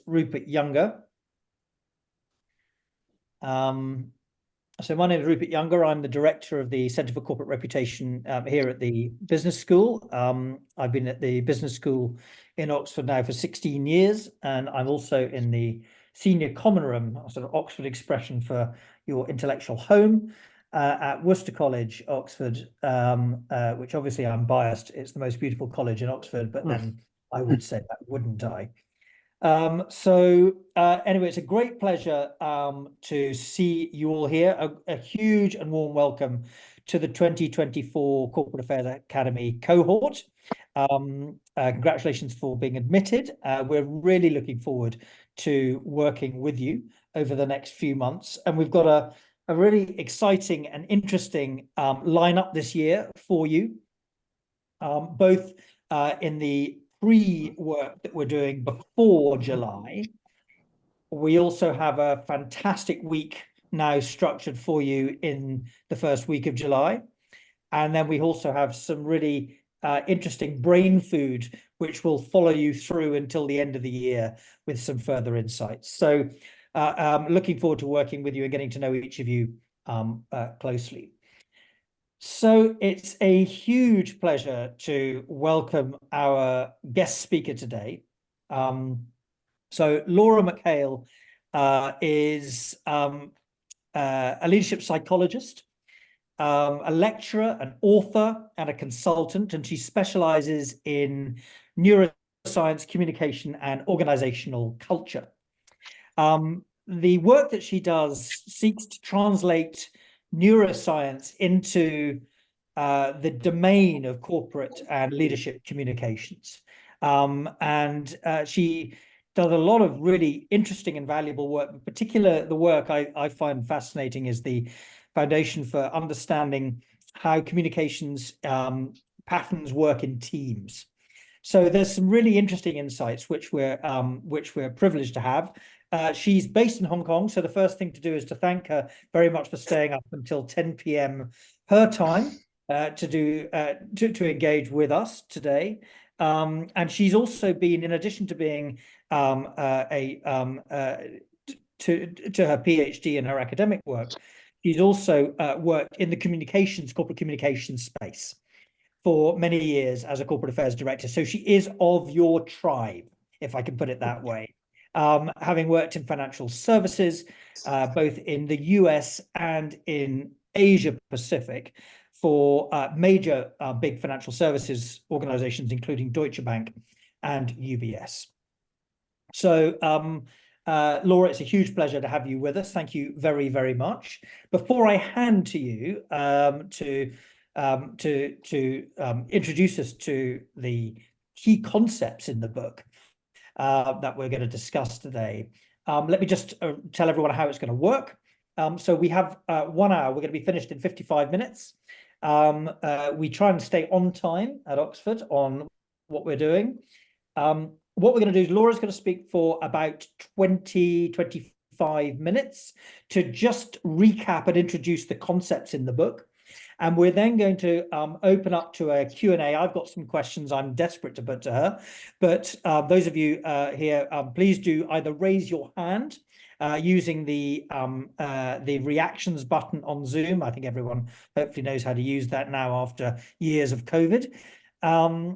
Rupert Younger. So my name is Rupert Younger. I'm the director of the Centre for Corporate Reputation here at the Business School. I've been at the Business School in Oxford now for 16 years, and I'm also in the Senior Common Room, a sort of Oxford expression for your intellectual home, at Worcester College, Oxford, which obviously I'm biased. It's the most beautiful college in Oxford, but then I would say that, wouldn't I? Anyway, it's a great pleasure to see you all here. A huge and warm welcome to the 2024 Corporate Affairs Academy cohort. Congratulations for being admitted. We're really looking forward to working with you over the next few months. And we've got a really exciting and interesting lineup this year for you, both in the pre-work that we're doing before July. We also have a fantastic week now structured for you in the first week of July. And then we also have some really interesting brain food, which will follow you through until the end of the year with some further insights. So looking forward to working with you and getting to know each of you closely. So it's a huge pleasure to welcome our guest speaker today. So Laura McHale is a leadership psychologist, a lecturer, an author, and a consultant, and she specializes in neuroscience, communication, and organizational culture. The work that she does seeks to translate neuroscience into the domain of corporate and leadership communications. She does a lot of really interesting and valuable work. In particular, the work I find fascinating is the foundation for understanding how communications patterns work in teams. So there's some really interesting insights which we're privileged to have. She's based in Hong Kong, so the first thing to do is to thank her very much for staying up until 10 p.m. her time to engage with us today. And she's also been, in addition to being to her PhD and her academic work, she's also worked in the corporate communications space for many years as a corporate affairs director. So she is of your tribe, if I can put it that way. Having worked in financial services, both in the US and in Asia Pacific for major big financial services organizations, including Deutsche Bank and UBS. So Laura, it's a huge pleasure to have you with us. Thank you very, very much. Before I hand to you to introduce us to the key concepts in the book that we're going to discuss today, let me just tell everyone how it's going to work. So we have 1 hour. We're going to be finished in 55 minutes. We try and stay on time at Oxford on what we're doing. What we're going to do is Laura's going to speak for about 25 minutes to just recap and introduce the concepts in the book. And we're then going to open up to a Q&A. I've got some questions I'm desperate to put to her. But those of you here, please do either raise your hand using the reactions button on Zoom. I think everyone hopefully knows how to use that now after years of COVID. Or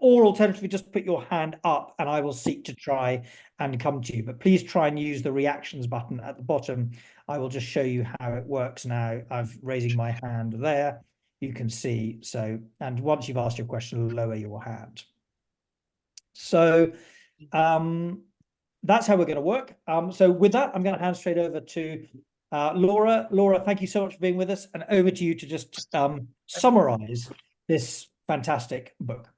alternatively, just put your hand up and I will seek to try and come to you. But please try and use the reactions button at the bottom. I will just show you how it works now. I'm raising my hand there. You can see. So, and once you've asked your question, lower your hand. So that's how we're going to work. So with that, I'm going to hand straight over to Laura. Laura, thank you so much for being with us, and over to you to just summarize this fantastic book.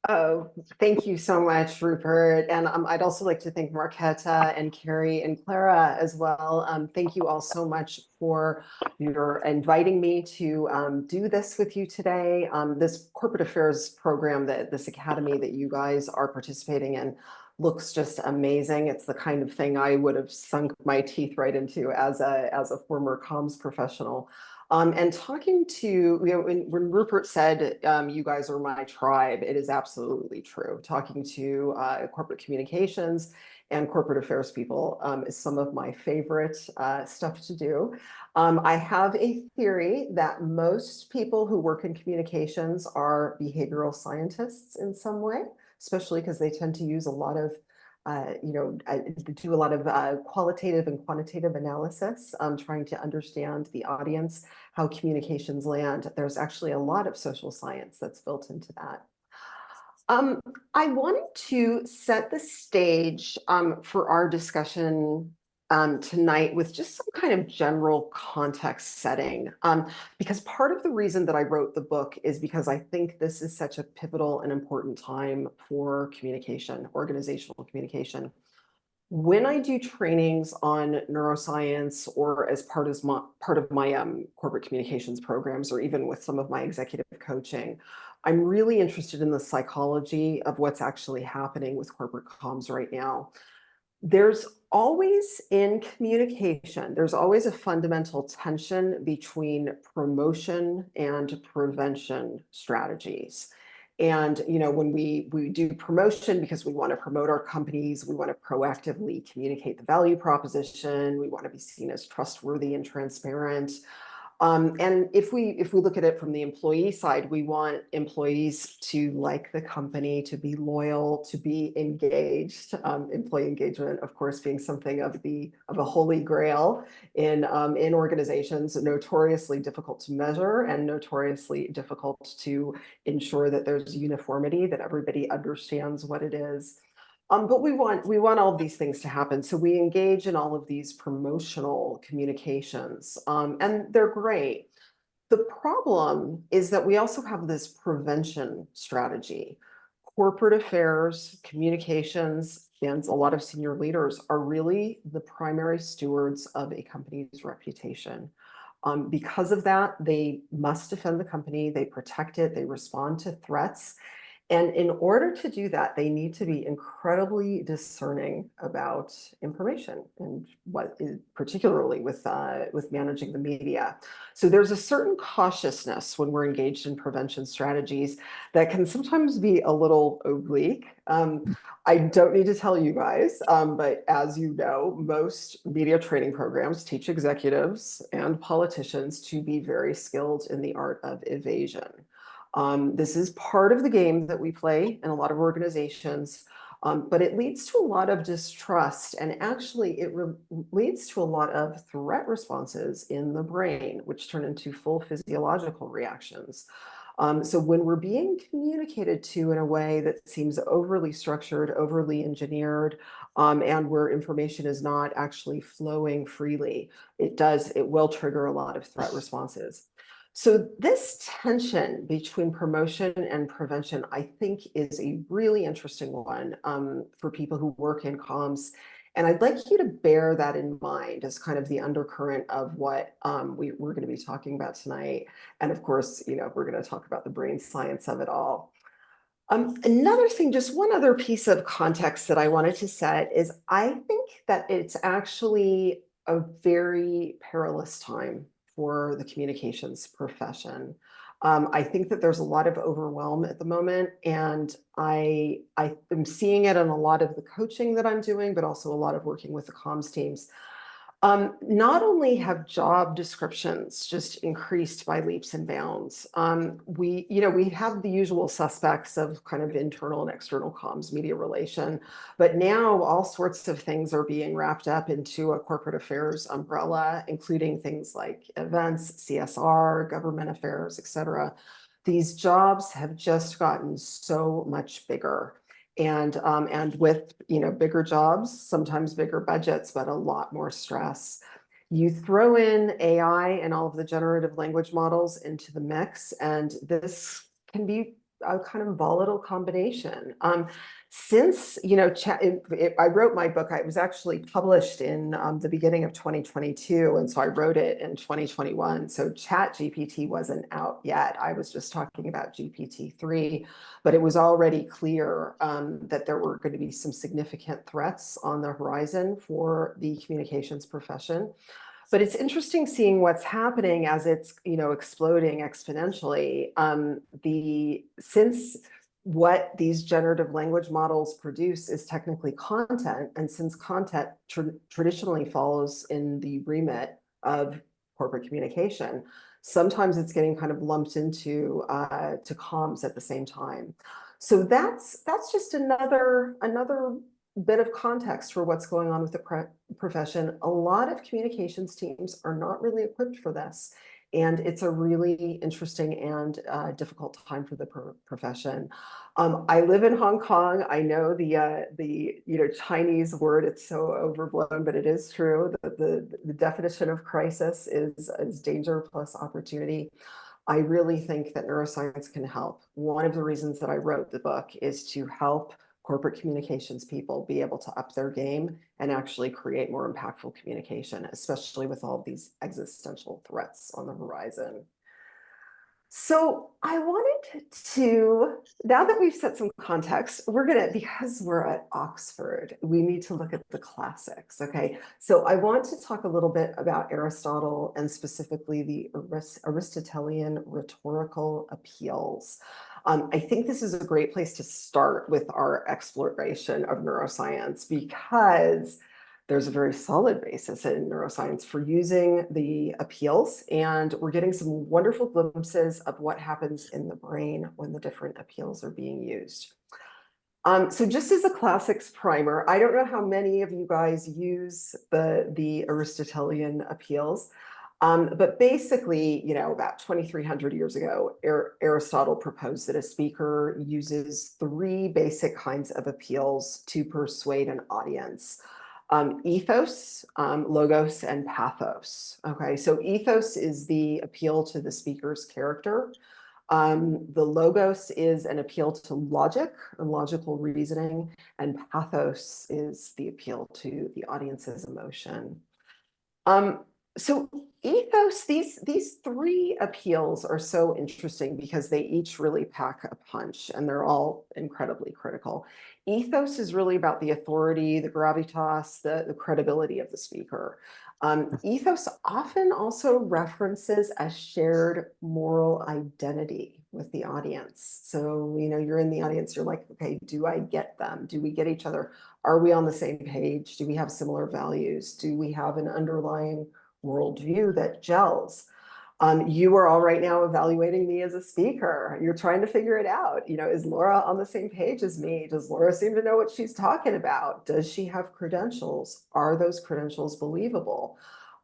Oh, thank you so much, Rupert. And I'd also like to thank Marketa and Carrie and Clara as well. Thank you all so much for your inviting me to do this with you today. This corporate affairs program, this academy that you guys are participating in, looks just amazing. It's the kind of thing I would have sunk my teeth right into as a former comms professional. And talking to, when Rupert said, you guys are my tribe, it is absolutely true. Talking to corporate communications and corporate affairs people is some of my favorite stuff to do. I have a theory that most people who work in communications are behavioral scientists in some way, especially because they tend to use a lot of do a lot of qualitative and quantitative analysis, trying to understand the audience, how communications land. There's actually a lot of social science that's built into that. Um, I wanted to set the stage for our discussion tonight with just some kind of general context setting. Because part of the reason that I wrote the book is because I think this is such a pivotal and important time for communication, organizational communication. When I do trainings on neuroscience or as part of my corporate communications programs, or even with some of my executive coaching, I'm really interested in the psychology of what's actually happening with corporate comms right now. There's always in communication, there's always a fundamental tension between promotion and prevention strategies. And when we do promotion because we want to promote our companies, we want to proactively communicate the value proposition, we want to be seen as trustworthy and transparent. And if we look at it from the employee side, we want employees to like the company, to be loyal, to be engaged. Employee engagement, of course, being something of a holy grail in organizations, notoriously difficult to measure and notoriously difficult to ensure that there's uniformity, that everybody understands what it is. But we want all of these things to happen. So we engage in all of these promotional communications, and they're great. The problem is that we also have this prevention strategy. Corporate affairs, communications, and a lot of senior leaders are really the primary stewards of a company's reputation. Because of that, they must defend the company, they protect it, they respond to threats. And in order to do that, they need to be incredibly discerning about information and what is particularly with managing the media. So there's a certain cautiousness when we're engaged in prevention strategies that can sometimes be a little oblique. I don't need to tell you guys, but as you know, most media training programs teach executives and politicians to be very skilled in the art of evasion. This is part of the game that we play in a lot of organizations, but it leads to a lot of distrust, and actually it leads to a lot of threat responses in the brain, which turn into full physiological reactions. So when we're being communicated to in a way that seems overly structured, overly engineered, and where information is not actually flowing freely, it will trigger a lot of threat responses. So this tension between promotion and prevention, I think, is a really interesting one for people who work in comms. And I'd like you to bear that in mind as kind of the undercurrent of what we're going to be talking about tonight. And of course, we're going to talk about the brain science of it all. Another thing, just one other piece of context that I wanted to set is I think that it's actually a very perilous time for the communications profession. I think that there's a lot of overwhelm at the moment, and I am seeing it in a lot of the coaching that I'm doing, but also a lot of working with the comms teams. Not only have job descriptions just increased by leaps and bounds, we have the usual suspects of kind of internal and external comms, media relation, but now all sorts of things are being wrapped up into a corporate affairs umbrella, including things like events, CSR, government affairs, et cetera. These jobs have just gotten so much bigger. And with bigger jobs, sometimes bigger budgets, but a lot more stress. You throw in AI and all of the generative language models into the mix, and this can be a kind of volatile combination. Since I wrote my book, it was actually published in the beginning of 2022, and so I wrote it in 2021. So ChatGPT wasn't out yet. I was just talking about GPT-3, but it was already clear that there were going to be some significant threats on the horizon for the communications profession. But it's interesting seeing what's happening as it's, exploding exponentially. Since what these generative language models produce is technically content, and since content traditionally falls in the remit of corporate communication, sometimes it's getting kind of lumped into to comms at the same time. So that's just another bit of context for what's going on with the profession. A lot of communications teams are not really equipped for this. And it's a really interesting and difficult time for the profession. I live in Hong Kong. I know the Chinese word, it's so overblown, but it is true. The definition of crisis is danger plus opportunity. I really think that neuroscience can help. One of the reasons that I wrote the book is to help corporate communications people be able to up their game and actually create more impactful communication, especially with all of these existential threats on the horizon. So I wanted to, now that we've set some context, because we're at Oxford, we need to look at the classics, okay? So I want to talk a little bit about Aristotle and specifically the Aristotelian rhetorical appeals. I think this is a great place to start with our exploration of neuroscience because there's a very solid basis in neuroscience for using the appeals, and we're getting some wonderful glimpses of what happens in the brain when the different appeals are being used. So just as a classics primer, I don't know how many of you guys use the Aristotelian appeals, but basically, about 2,300 years ago, Aristotle proposed that a speaker uses three basic kinds of appeals to persuade an audience. Ethos, logos, and pathos. Okay, so ethos is the appeal to the speaker's character. The logos is an appeal to logic and logical reasoning, and pathos is the appeal to the audience's emotion. So ethos, these three appeals are so interesting because they each really pack a punch and they're all incredibly critical. Ethos is really about the authority, the gravitas, the credibility of the speaker. Ethos often also references a shared moral identity with the audience. So, you're in the audience, you're like, okay, do I get them? Do we get each other? Are we on the same page? Do we have similar values? Do we have an underlying worldview that gels? You are all right now evaluating me as a speaker. You're trying to figure it out. Is Laura on the same page as me? Does Laura seem to know what she's talking about? Does she have credentials? Are those credentials believable?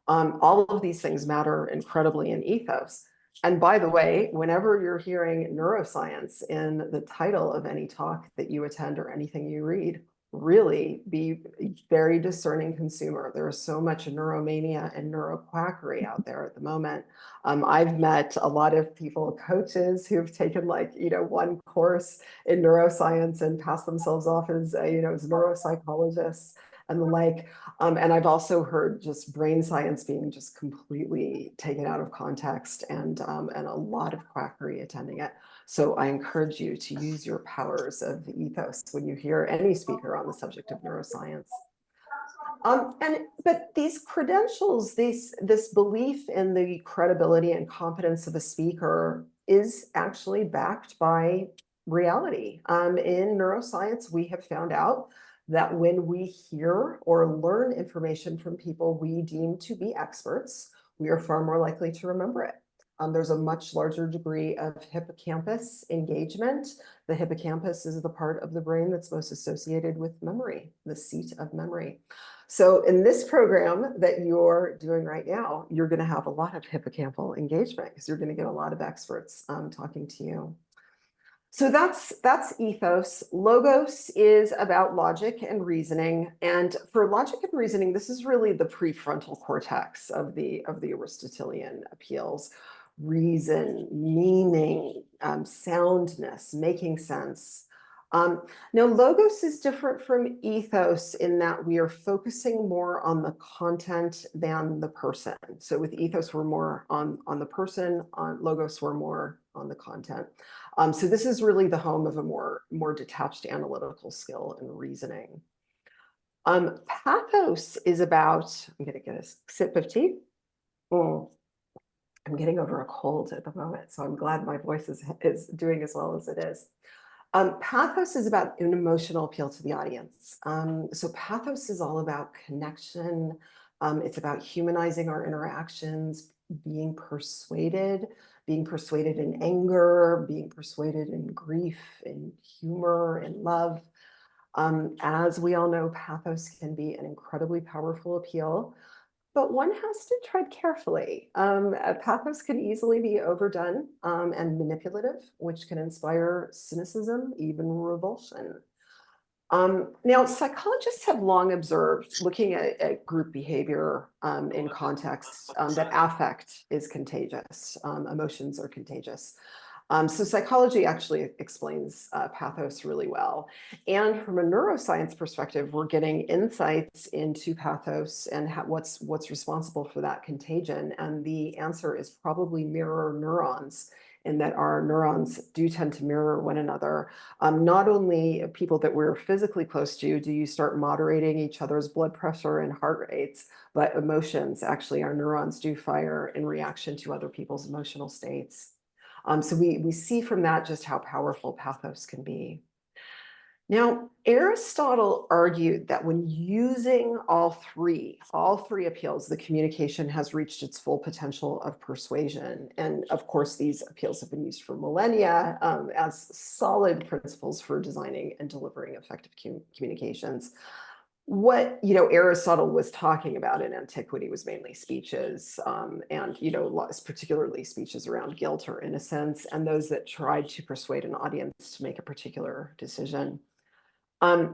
All of these things matter incredibly in ethos. And by the way, whenever you're hearing neuroscience in the title of any talk that you attend or anything you read, really be a very discerning consumer. There is so much neuromania and neuroquackery out there at the moment. I've met a lot of people, coaches who've taken one course in neuroscience and passed themselves off as, as neuropsychologists and the like. And I've also heard just brain science being just completely taken out of context and a lot of quackery attending it. So I encourage you to use your powers of ethos when you hear any speaker on the subject of neuroscience. But these credentials, this belief in the credibility and competence of a speaker is actually backed by reality. In neuroscience, we have found out that when we hear or learn information from people we deem to be experts, we are far more likely to remember it. There's a much larger degree of hippocampus engagement. The hippocampus is the part of the brain that's most associated with memory, the seat of memory. So in this program that you're doing right now, you're going to have a lot of hippocampal engagement because you're going to get a lot of experts talking to you. So that's ethos. Logos is about logic and reasoning. And for logic and reasoning, this is really the prefrontal cortex of the Aristotelian appeals. Reason, meaning, soundness, making sense. Now, logos is different from ethos in that we are focusing more on the content than the person. So with ethos, we're more on the person. On logos, we're more on the content. So this is really the home of a more detached analytical skill and reasoning. Pathos is about, I'm going to get a sip of tea. Mm. I'm getting over a cold at the moment, so I'm glad my voice is doing as well as it is. Pathos is about an emotional appeal to the audience. So pathos is all about connection. It's about humanizing our interactions, being persuaded in anger, being persuaded in grief, in humor, in love. As we all know, pathos can be an incredibly powerful appeal, but one has to tread carefully. Pathos can easily be overdone and manipulative, which can inspire cynicism, even revulsion. Now, psychologists have long observed, looking at group behavior in context, that affect is contagious, emotions are contagious. So psychology actually explains pathos really well. And from a neuroscience perspective, we're getting insights into pathos and what's responsible for that contagion. And the answer is probably mirror neurons, in that our neurons do tend to mirror one another. Not only people that we're physically close to, do you start moderating each other's blood pressure and heart rates, but emotions, actually our neurons do fire in reaction to other people's emotional states. So we see from that just how powerful pathos can be. Now, Aristotle argued that when using all three appeals, the communication has reached its full potential of persuasion. And of course, these appeals have been used for millennia as solid principles for designing and delivering effective communications. What Aristotle was talking about in antiquity was mainly speeches, and particularly speeches around guilt or innocence, and those that tried to persuade an audience to make a particular decision.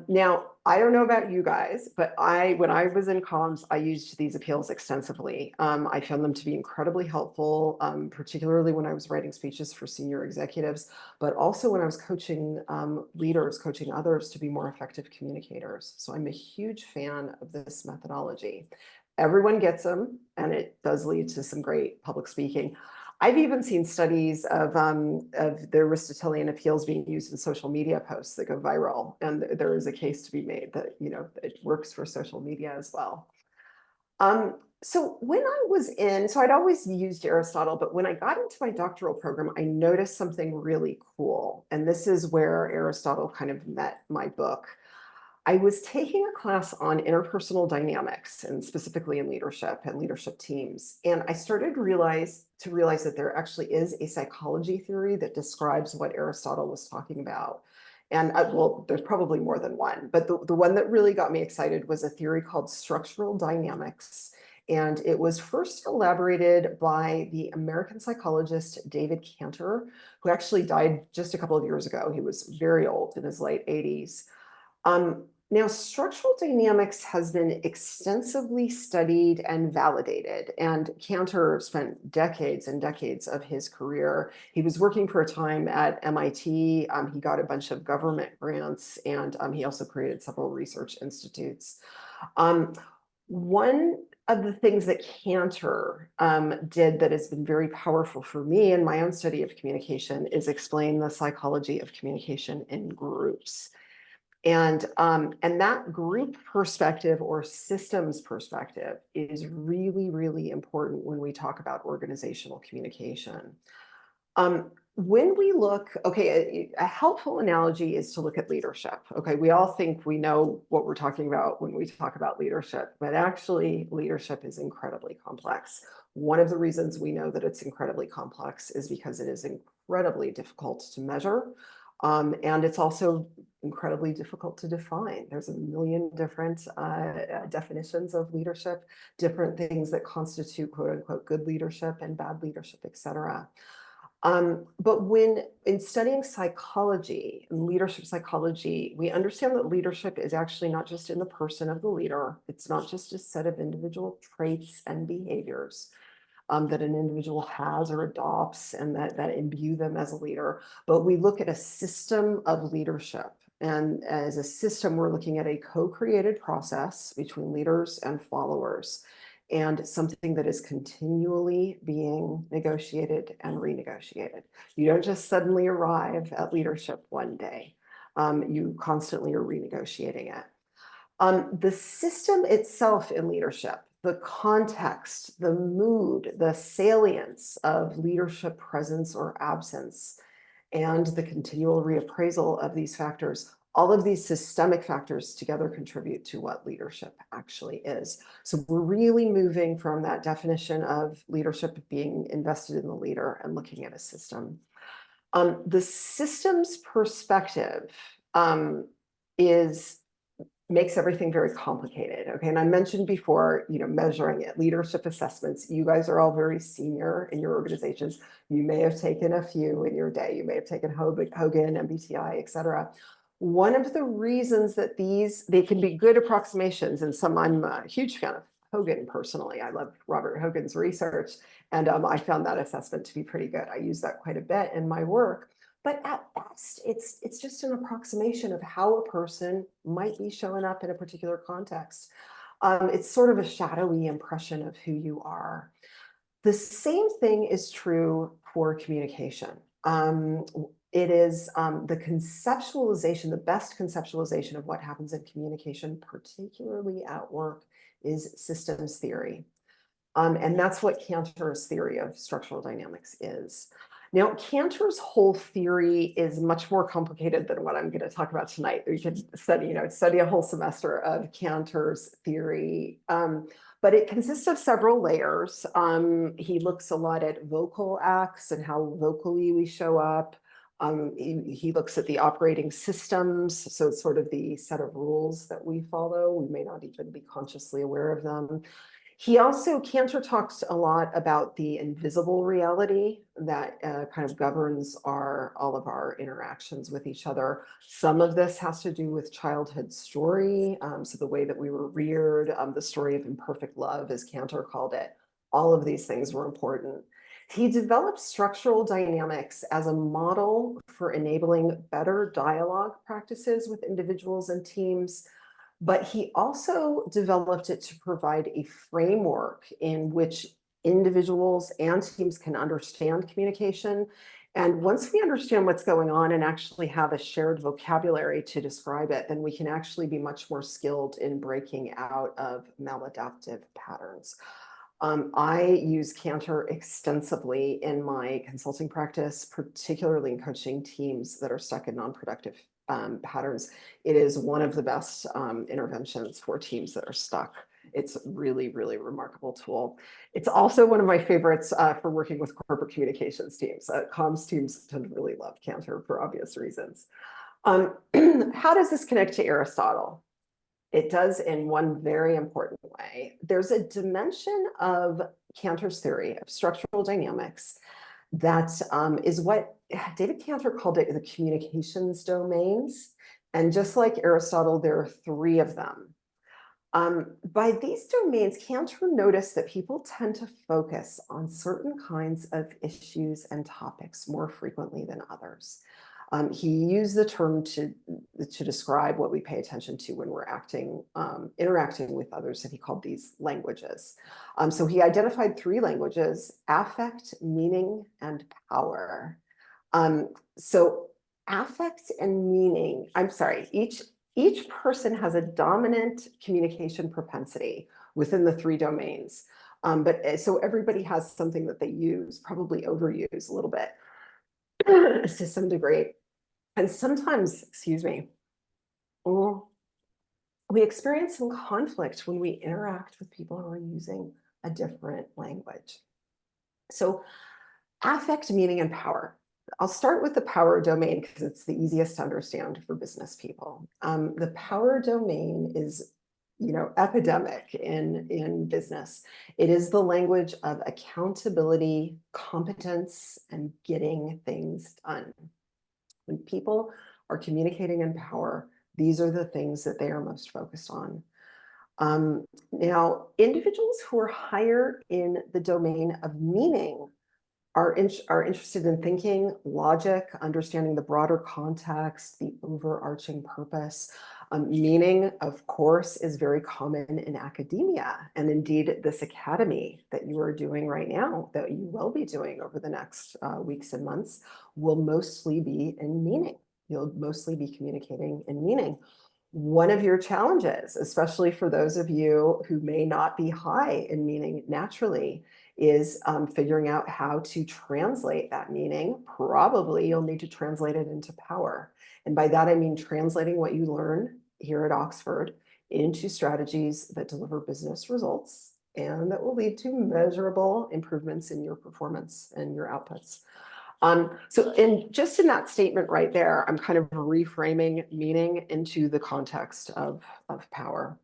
Now, I don't know about you guys, but when I was in comms, I used these appeals extensively. I found them to be incredibly helpful, particularly when I was writing speeches for senior executives, but also when I was coaching leaders, coaching others to be more effective communicators. So I'm a huge fan of this methodology. Everyone gets them, and it does lead to some great public speaking. I've even seen studies of the Aristotelian appeals being used in social media posts that go viral. And there is a case to be made that, it works for social media as well. So when I was so I'd always used Aristotle, but when I got into my doctoral program, I noticed something really cool. And this is where Aristotle kind of met my book. I was taking a class on interpersonal dynamics, and specifically in leadership and leadership teams. And I started to realize that there actually is a psychology theory that describes what Aristotle was talking about. And well, there's probably more than one, but the one that really got me excited was a theory called structural dynamics. And it was first elaborated by the American psychologist David Cantor, who actually died just a couple of years ago. He was very old, in his late 80s. Now, structural dynamics has been extensively studied and validated, and Cantor spent decades and decades of his career. He was working for a time at MIT. He got a bunch of government grants, and he also created several research institutes. One of the things that Cantor did that has been very powerful for me in my own study of communication is explain the psychology of communication in groups. And that group perspective or systems perspective is really, really important when we talk about organizational communication. When we look, okay, a helpful analogy is to look at leadership. Okay, we all think we know what we're talking about when we talk about leadership, but actually leadership is incredibly complex. One of the reasons we know that it's incredibly complex is because it is incredibly difficult to measure. And it's also incredibly difficult to define. There's a million different definitions of leadership, different things that constitute quote unquote good leadership and bad leadership, et cetera. But when in studying psychology, leadership psychology, we understand that leadership is actually not just in the person of the leader. It's not just a set of individual traits and behaviors that an individual has or adopts and that imbue them as a leader. But we look at a system of leadership. And as a system, we're looking at a co-created process between leaders and followers, and something that is continually being negotiated and renegotiated. You don't just suddenly arrive at leadership one day. You constantly are renegotiating it. The system itself in leadership, the context, the mood, the salience of leadership presence or absence, and the continual reappraisal of these factors. All of these systemic factors together contribute to what leadership actually is. So we're really moving from that definition of leadership being invested in the leader and looking at a system. The systems perspective makes everything very complicated. Okay, and I mentioned before, measuring it, leadership assessments. You guys are all very senior in your organizations. You may have taken a few in your day. You may have taken Hogan, MBTI, et cetera. One of the reasons that they can be good approximations, and I'm a huge fan of Hogan personally. I love Robert Hogan's research, and I found that assessment to be pretty good. I use that quite a bit in my work. But at best, it's just an approximation of how a person might be showing up in a particular context. It's sort of a shadowy impression of who you are. The same thing is true for communication. It is the conceptualization, the best conceptualization of what happens in communication, particularly at work, is systems theory. And that's what Cantor's theory of structural dynamics is. Now, Cantor's whole theory is much more complicated than what I'm going to talk about tonight. You could study a whole semester of Cantor's theory, but it consists of several layers. He looks a lot at vocal acts and how vocally we show up. He looks at the operating systems, so it's sort of the set of rules that we follow. We may not even be consciously aware of them. Cantor talks a lot about the invisible reality that kind of governs all of our interactions with each other. Some of this has to do with childhood story, so the way that we were reared, the story of imperfect love, as Cantor called it. All of these things were important. He developed structural dynamics as a model for enabling better dialogue practices with individuals and teams. But he also developed it to provide a framework in which individuals and teams can understand communication. And once we understand what's going on and actually have a shared vocabulary to describe it, then we can actually be much more skilled in breaking out of maladaptive patterns. I use Cantor extensively in my consulting practice, particularly in coaching teams that are stuck in non-productive patterns. It is one of the best interventions for teams that are stuck. It's a really, really remarkable tool. It's also one of my favorites for working with corporate communications teams. Comms teams tend to really love Cantor for obvious reasons. How does this connect to Aristotle? It does in one very important way. There's a dimension of Cantor's theory of structural dynamics that is what David Cantor called it the communications domains. And just like Aristotle, there are three of them. By these domains, Cantor noticed that people tend to focus on certain kinds of issues and topics more frequently than others. He used the term to describe what we pay attention to when we're interacting with others, and he called these languages. So he identified three languages: affect, meaning, and power. So affect and meaning, each person has a dominant communication propensity within the three domains. So everybody has something that they use, probably overuse a little bit to some degree. And sometimes, we experience some conflict when we interact with people who are using a different language. So affect, meaning, and power. I'll start with the power domain because it's the easiest to understand for business people. The power domain is, epidemic in business. It is the language of accountability, competence, and getting things done. When people are communicating in power, these are the things that they are most focused on. Now, individuals who are higher in the domain of meaning are interested in thinking, logic, understanding the broader context, the overarching purpose. Meaning, of course, is very common in academia. And indeed, this academy that you are doing right now, that you will be doing over the next weeks and months, will mostly be in meaning. You'll mostly be communicating in meaning. One of your challenges, especially for those of you who may not be high in meaning naturally, is figuring out how to translate that meaning. Probably you'll need to translate it into power. And by that, I mean translating what you learn here at Oxford into strategies that deliver business results and that will lead to measurable improvements in your performance and your outputs. So just in that statement right there, I'm kind of reframing meaning into the context of power.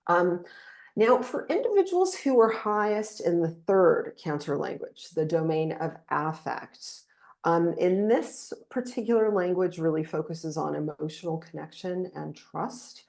Now, for individuals who are highest in the third counter language, the domain of affect, in this particular language really focuses on emotional connection and trust.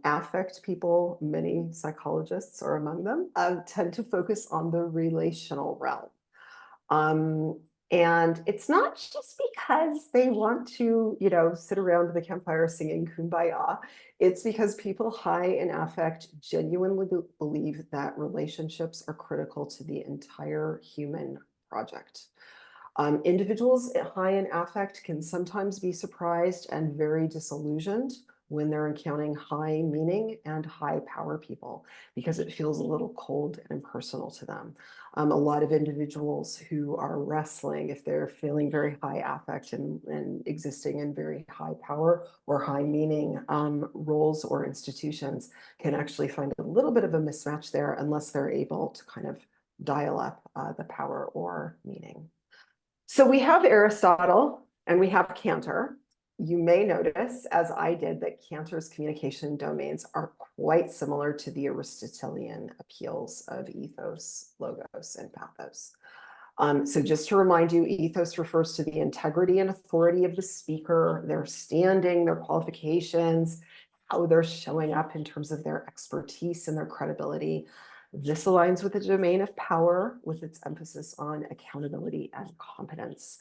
Affect people, many psychologists are among them, tend to focus on the relational realm. And it's not just because they want to, sit around the campfire singing Kumbaya. It's because people high in affect genuinely believe that relationships are critical to the entire human project. Individuals high in affect can sometimes be surprised and very disillusioned when they're encountering high meaning and high power people, because it feels a little cold and impersonal to them. A lot of individuals who are wrestling, if they're feeling very high affect and existing in very high power or high meaning roles or institutions, can actually find a little bit of a mismatch there unless they're able to kind of dial up the power or meaning. So we have Aristotle and we have Cantor. You may notice, as I did, that Cantor's communication domains are quite similar to the Aristotelian appeals of ethos, logos, and pathos. So just to remind you, ethos refers to the integrity and authority of the speaker, their standing, their qualifications, how they're showing up in terms of their expertise and their credibility. This aligns with the domain of power, with its emphasis on accountability and competence.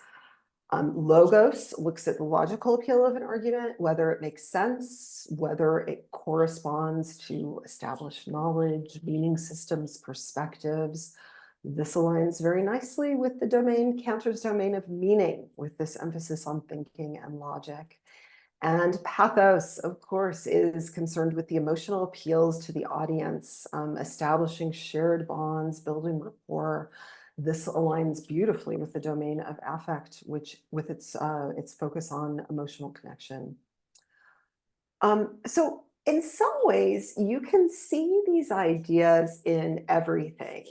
Logos looks at the logical appeal of an argument, whether it makes sense, whether it corresponds to established knowledge, meaning systems, perspectives. This aligns very nicely with the domain, Cantor's domain of meaning, with this emphasis on thinking and logic. And pathos, of course, is concerned with the emotional appeals to the audience, establishing shared bonds, building rapport. This aligns beautifully with the domain of affect, which with its focus on emotional connection. So in some ways, you can see these ideas in everything.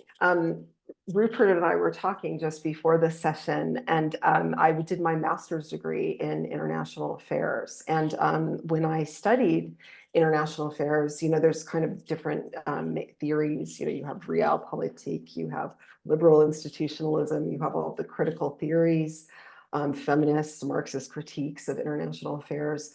Rupert and I were talking just before this session, and I did my master's degree in international affairs. And when I studied international affairs, there's kind of different theories. You have realpolitik, you have liberal institutionalism, you have all the critical theories, feminist, Marxist critiques of international affairs.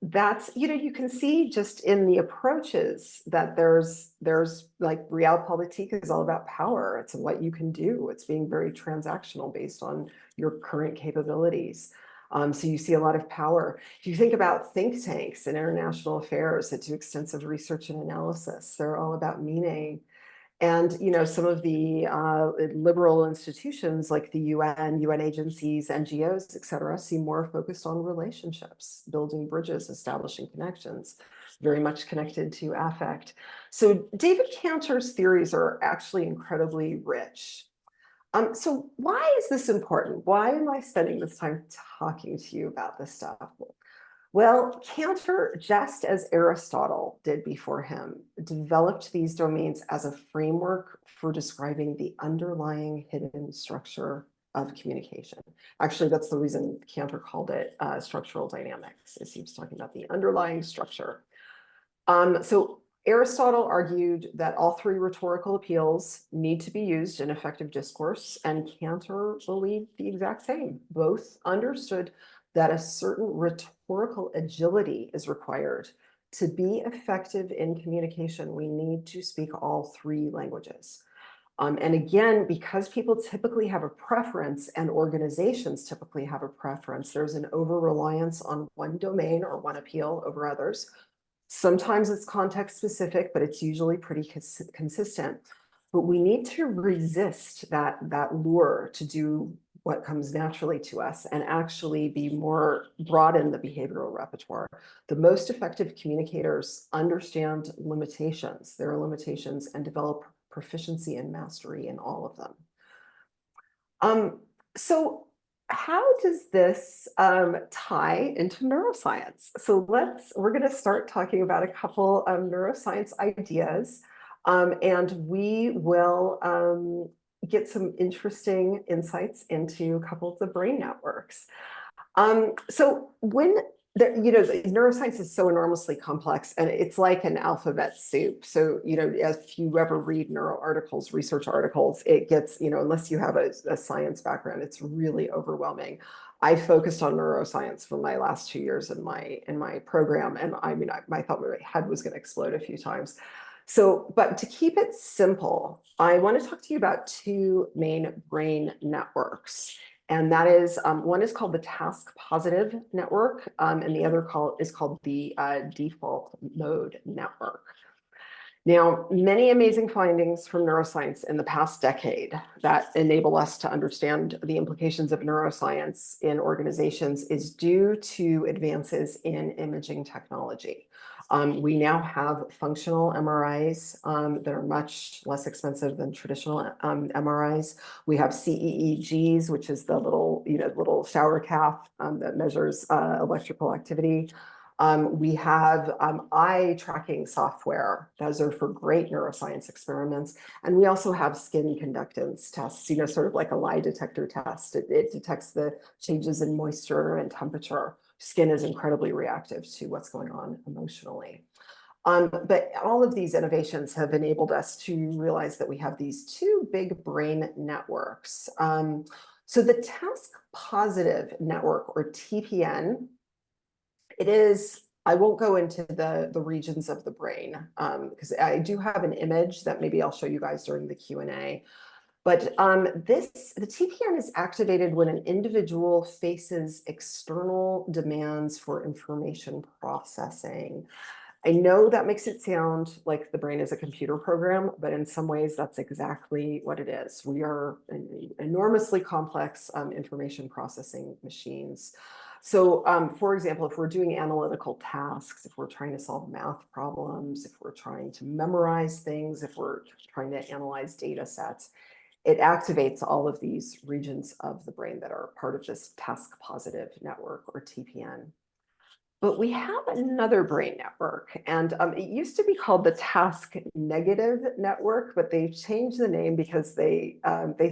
That's, you can see just in the approaches that there's like realpolitik is all about power. It's what you can do. It's being very transactional based on your current capabilities. So you see a lot of power. If you think about think tanks and international affairs that do extensive research and analysis, they're all about meaning. And some of the liberal institutions like the UN agencies, NGOs, et cetera, seem more focused on relationships, building bridges, establishing connections, very much connected to affect. So David Cantor's theories are actually incredibly rich. So why is this important? Why am I spending this time talking to you about this stuff? Well, Cantor, just as Aristotle did before him, developed these domains as a framework for describing the underlying hidden structure of communication. Actually, that's the reason Cantor called it structural dynamics, is he was talking about the underlying structure. So Aristotle argued that all three rhetorical appeals need to be used in effective discourse, and Cantor believed the exact same. Both understood that a certain rhetorical agility is required. To be effective in communication, we need to speak all three languages. And again, because people typically have a preference and organizations typically have a preference, there's an over-reliance on one domain or one appeal over others. Sometimes it's context specific, but it's usually pretty consistent. But we need to resist that lure to do what comes naturally to us and actually be more broaden the behavioral repertoire. The most effective communicators understand limitations, their limitations, and develop proficiency and mastery in all of them. So how does this tie into neuroscience? So we're going to start talking about a couple of neuroscience ideas, and we will get some interesting insights into a couple of the brain networks. So when neuroscience is so enormously complex, and it's like an alphabet soup. So, if you ever read neuro articles, research articles, it gets, unless you have a science background, it's really overwhelming. I focused on neuroscience for my last 2 years in my program, and I thought my head was going to explode a few times. So, but to keep it simple, I want to talk to you about two main brain networks. And that is, one is called the task positive network, and the other is called the default mode network. Now, many amazing findings from neuroscience in the past decade that enable us to understand the implications of neuroscience in organizations is due to advances in imaging technology. We now have functional MRIs that are much less expensive than traditional MRIs. We have CEEGs, which is the little shower cap that measures electrical activity. We have eye tracking software. Those are for great neuroscience experiments. And we also have skin conductance tests, sort of like a lie detector test. It detects the changes in moisture and temperature. Skin is incredibly reactive to what's going on emotionally. But all of these innovations have enabled us to realize that we have these two big brain networks. So the task positive network, or TPN, I won't go into the regions of the brain because I do have an image that maybe I'll show you guys during the Q&A. But the TPN is activated when an individual faces external demands for information processing. I know that makes it sound like the brain is a computer program, but in some ways that's exactly what it is. We are enormously complex information processing machines. So, for example, if we're doing analytical tasks, if we're trying to solve math problems, if we're trying to memorize things, if we're trying to analyze data sets, it activates all of these regions of the brain that are part of this task positive network, or TPN. But we have another brain network, and it used to be called the task negative network, but they changed the name because they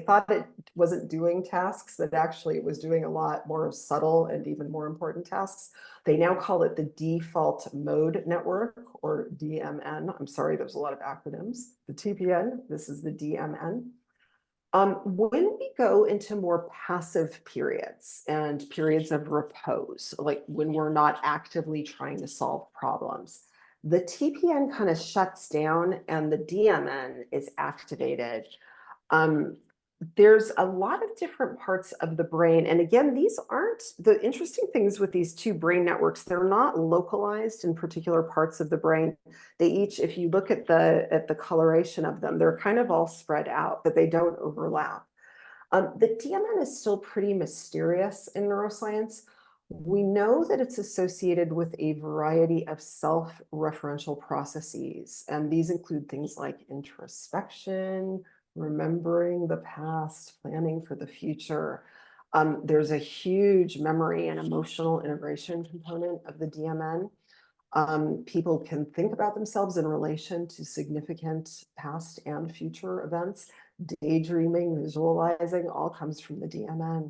thought it wasn't doing tasks, but actually it was doing a lot more subtle and even more important tasks. They now call it the default mode network, or DMN. I'm sorry, there's a lot of acronyms. The TPN, this is the DMN. When we go into more passive periods and periods of repose, like when we're not actively trying to solve problems, the TPN kind of shuts down and the DMN is activated. There's a lot of different parts of the brain. And again, these aren't the interesting things with these two brain networks. They're not localized in particular parts of the brain. They each, if you look at the coloration of them, they're kind of all spread out, but they don't overlap. The DMN is still pretty mysterious in neuroscience. We know that it's associated with a variety of self-referential processes, and these include things like introspection, remembering the past, planning for the future. There's a huge memory and emotional integration component of the DMN. People can think about themselves in relation to significant past and future events. Daydreaming, visualizing, all comes from the DMN.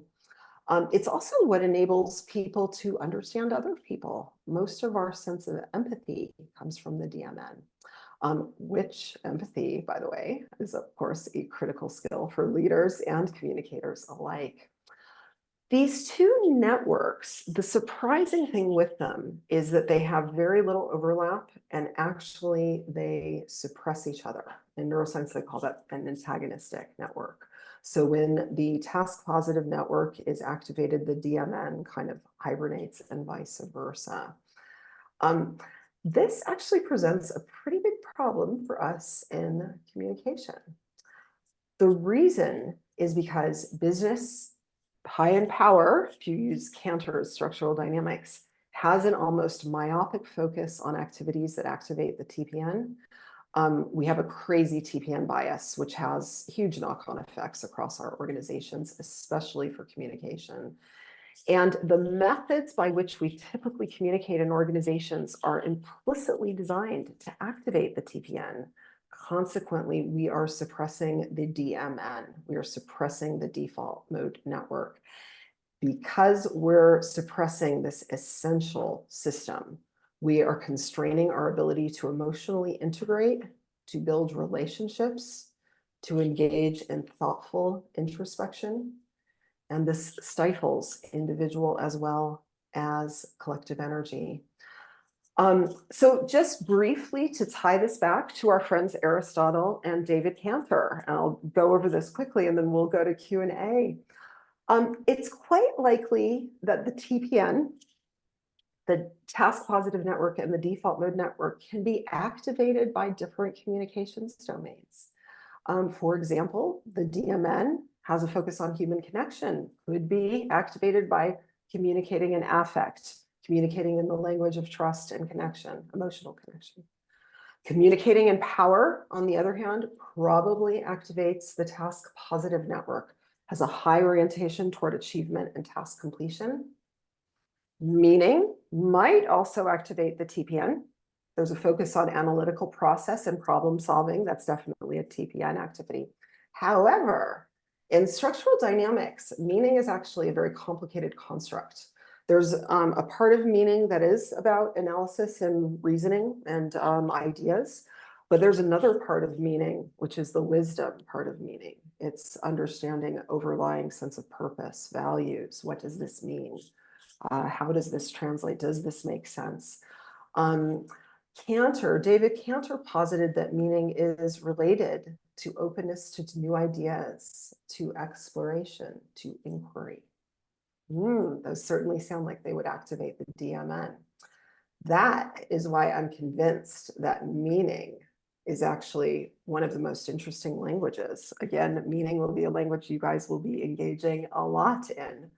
It's also what enables people to understand other people. Most of our sense of empathy comes from the DMN. Which empathy, by the way, is of course a critical skill for leaders and communicators alike. These two networks, the surprising thing with them is that they have very little overlap, and actually they suppress each other. In neuroscience, they call that an antagonistic network. So when the task positive network is activated, the DMN kind of hibernates and vice versa. This actually presents a pretty big problem for us in communication. The reason is because business high in power, if you use Cantor's structural dynamics, has an almost myopic focus on activities that activate the TPN. We have a crazy TPN bias, which has huge knock-on effects across our organizations, especially for communication. And the methods by which we typically communicate in organizations are implicitly designed to activate the TPN. Consequently, we are suppressing the DMN. We are suppressing the default mode network. Because we're suppressing this essential system, we are constraining our ability to emotionally integrate, to build relationships, to engage in thoughtful introspection. And this stifles individual as well as collective energy. So just briefly to tie this back to our friends Aristotle and David Cantor, and I'll go over this quickly and then we'll go to Q&A. It's quite likely that the TPN, the task positive network, and the default mode network can be activated by different communications domains. For example, the DMN has a focus on human connection, could be activated by communicating in affect, communicating in the language of trust and connection, emotional connection. Communicating in power, on the other hand, probably activates the task positive network, has a high orientation toward achievement and task completion. Meaning might also activate the TPN. There's a focus on analytical process and problem solving. That's definitely a TPN activity. However, in structural dynamics, meaning is actually a very complicated construct. There's a part of meaning that is about analysis and reasoning and ideas, but there's another part of meaning, which is the wisdom part of meaning. It's understanding overlying sense of purpose, values. What does this mean? How does this translate? Does this make sense? David Cantor posited that meaning is related to openness to new ideas, to exploration, to inquiry. Those certainly sound like they would activate the DMN. That is why I'm convinced that meaning is actually one of the most interesting languages. Again, meaning will be a language you guys will be engaging a lot in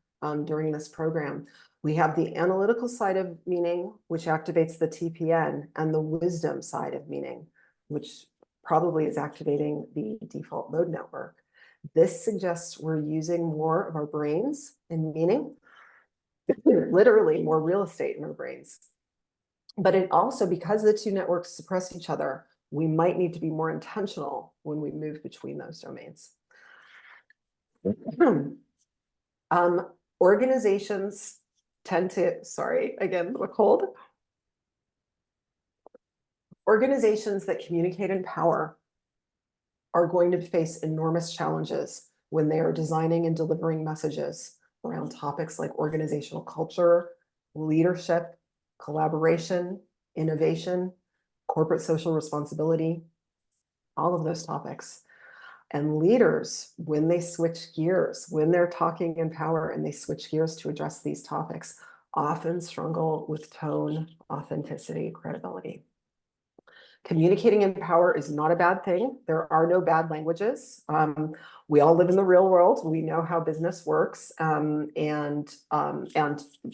during this program. We have the analytical side of meaning, which activates the TPN, and the wisdom side of meaning, which probably is activating the default mode network. This suggests we're using more of our brains in meaning, literally more real estate in our brains. But it also, because the two networks suppress each other, we might need to be more intentional when we move between those domains. Organizations tend to, sorry, again, a cold. Organizations that communicate in power are going to face enormous challenges when they are designing and delivering messages around topics like organizational culture, leadership, collaboration, innovation, corporate social responsibility, all of those topics. And leaders, when they switch gears, when they're talking in power and they switch gears to address these topics, often struggle with tone, authenticity, credibility. Communicating in power is not a bad thing. There are no bad languages. We all live in the real world. We know how business works, and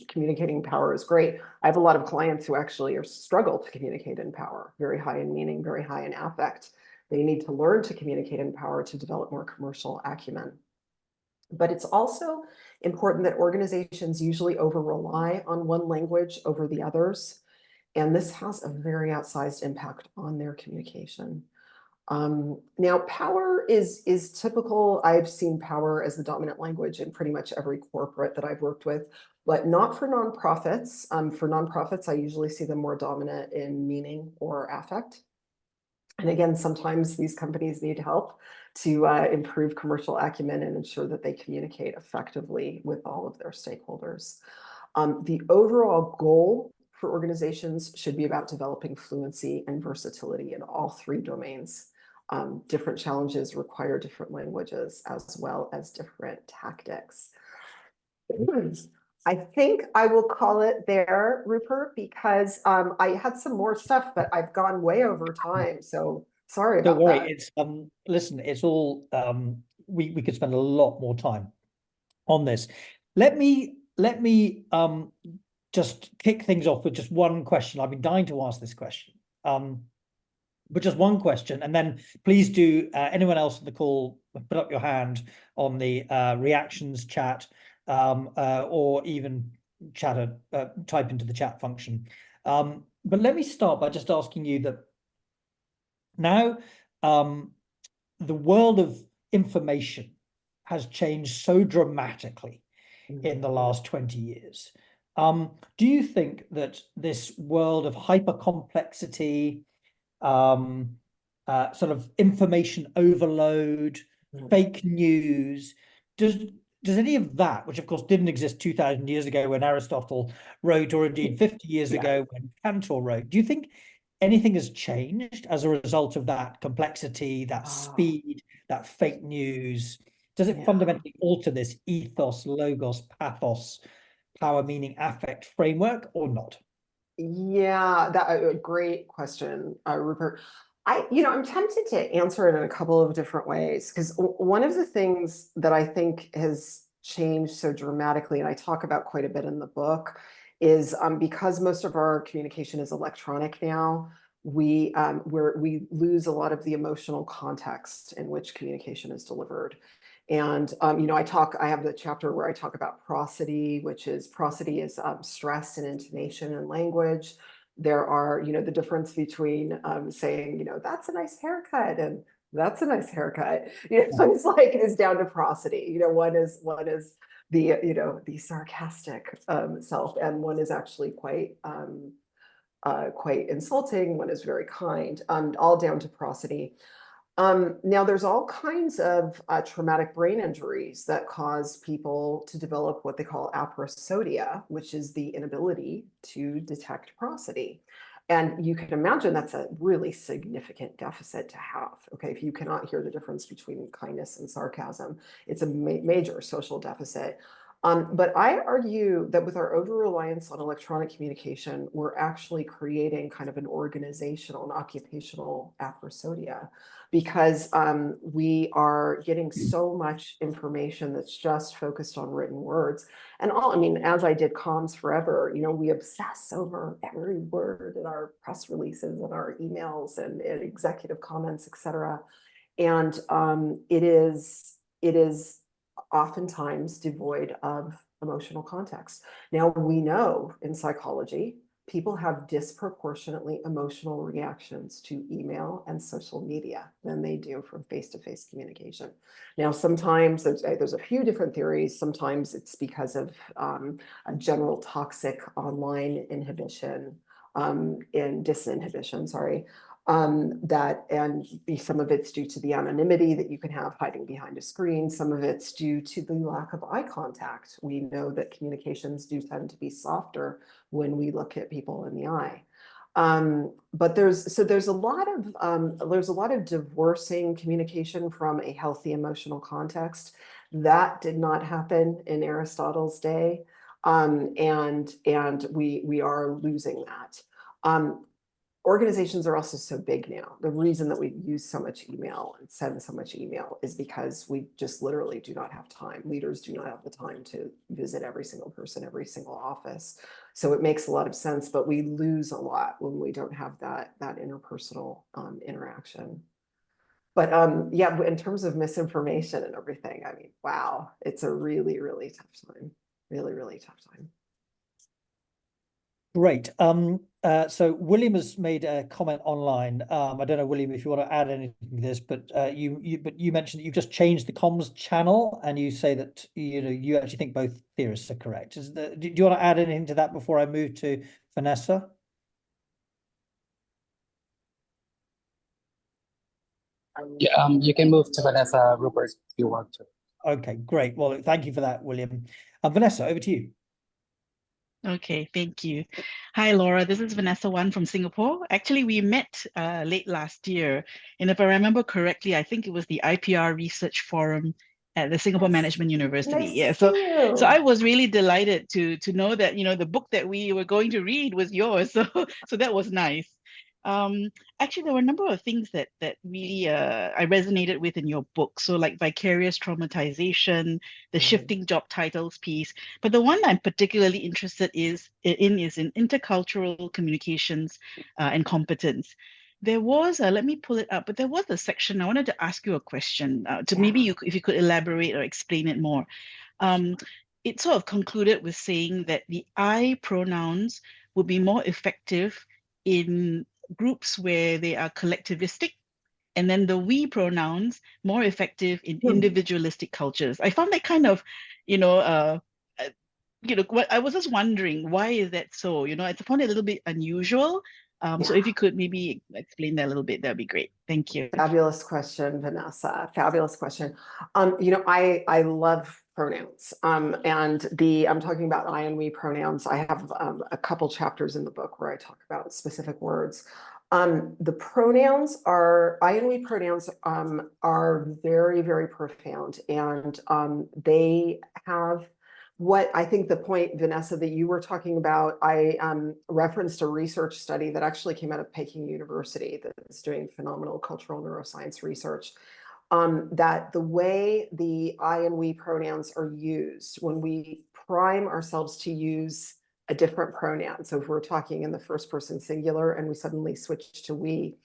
communicating in power is great. I have a lot of clients who actually struggle to communicate in power, very high in meaning, very high in affect. They need to learn to communicate in power to develop more commercial acumen. But it's also important that organizations usually over-rely on one language over the others. And this has a very outsized impact on their communication. Now, power is typical. I've seen power as the dominant language in pretty much every corporate that I've worked with, but not for nonprofits. For nonprofits, I usually see them more dominant in meaning or affect. And again, sometimes these companies need help to improve commercial acumen and ensure that they communicate effectively with all of their stakeholders. The overall goal for organizations should be about developing fluency and versatility in all three domains. Different challenges require different languages as well as different tactics. I think I will call it there, Rupert, because I had some more stuff, but I've gone way over time. So sorry about Don't worry, that. it's listen, it's all we could spend a lot more time on this. Let me just kick things off with just one question. I've been dying to ask this question. But just one question, and then please do anyone else on the call put up your hand on the reactions chat, or even type into the chat function. But let me start by just asking you that now the world of information has changed so dramatically in the last 20 years. Do you think that this world of hyper complexity, sort of information overload, fake news, does any of that, which of course didn't exist 2000 years ago when Aristotle wrote, or indeed 50 years ago when Cantor wrote, do you think anything has changed as a result of that complexity, that speed, that fake news? Does it fundamentally alter this ethos, logos, pathos, power, meaning, affect framework, or not? Yeah, that a great question, Rupert. I'm tempted to answer it in a couple of different ways, because one of the things that I think has changed so dramatically, and I talk about quite a bit in the book, is because most of our communication is electronic now, we lose a lot of the emotional context in which communication is delivered. And I have the chapter where I talk about prosody, which is stress and intonation and language. There are, the difference between saying, that's a nice haircut and that's a nice haircut. It's down to prosody. One is the sarcastic self, and one is actually quite insulting. One is very kind. All down to prosody. Now, there's all kinds of traumatic brain injuries that cause people to develop what they call aprosodia, which is the inability to detect prosody. And you can imagine that's a really significant deficit to have. Okay, if you cannot hear the difference between kindness and sarcasm, it's a major social deficit. But I argue that with our over-reliance on electronic communication, we're actually creating kind of an organizational and occupational aprosodia, because we are getting so much information that's just focused on written words. And as I did comms forever, we obsess over every word in our press releases and our emails and executive comments, et cetera. And it is oftentimes devoid of emotional context. Now, we know in psychology, people have disproportionately emotional reactions to email and social media than they do from face-to-face communication. Now, sometimes there's a few different theories. Sometimes it's because of a general toxic online inhibition, in disinhibition, sorry. Some of it's due to the anonymity that you can have hiding behind a screen. Some of it's due to the lack of eye contact. We know that communications do tend to be softer when we look at people in the eye. But there's a lot of divorcing communication from a healthy emotional context. That did not happen in Aristotle's day, and we are losing that. Organizations are also so big now. The reason that we use so much email and send so much email is because we just literally do not have time. Leaders do not have the time to visit every single person, every single office. So it makes a lot of sense, but we lose a lot when we don't have that interpersonal interaction. But yeah, in terms of misinformation and everything, wow, it's a really, really tough time. Really, really tough time. Great. So William has made a comment online. I don't know, William, if you want to add anything to this, but you mentioned that you've just changed the comms channel, and you say that you actually think both theorists are correct. Do you want to add anything to that before I move to Vanessa? Yeah, you can move to Vanessa, Rupert, if you want to. Okay, great. Well, thank you for that, William. Vanessa, over to you. Okay, thank you. Hi, Laura. This is Vanessa Wan from Singapore. Actually, we met late last year. And if I remember correctly, I think it was the IPR Research Forum at the Singapore Management University. Nice Yeah, so I was really delighted to know that, the book that we were going to read was yours. So that was nice. Actually, there were a number of things that really I resonated with in your book. So, like vicarious traumatization, the shifting job titles piece. But the one I'm particularly interested is in intercultural communications and competence. There was let me pull it up, but there was a section I wanted to ask you a question. Maybe if you could elaborate or explain it more. It sort of concluded with saying that the I pronouns would be more effective in groups where they are collectivistic, and then the we pronouns more effective in individualistic cultures. I found that kind of, what I was just wondering, why is that so? I found it a little bit unusual. So if you could maybe explain that a little bit, that'd be great. Thank you. Fabulous question, Vanessa. Fabulous question. I love pronouns. And I'm talking about I and we pronouns. I have a couple chapters in the book where I talk about specific words. The pronouns I and we pronouns are very, very profound, and they have what I think the point, Vanessa, that you were talking about. I referenced a research study that actually came out of Peking University that is doing phenomenal cultural neuroscience research, that the way the I and we pronouns are used when we prime ourselves to use a different pronoun. So if we're talking in the first person singular and we suddenly switch to we,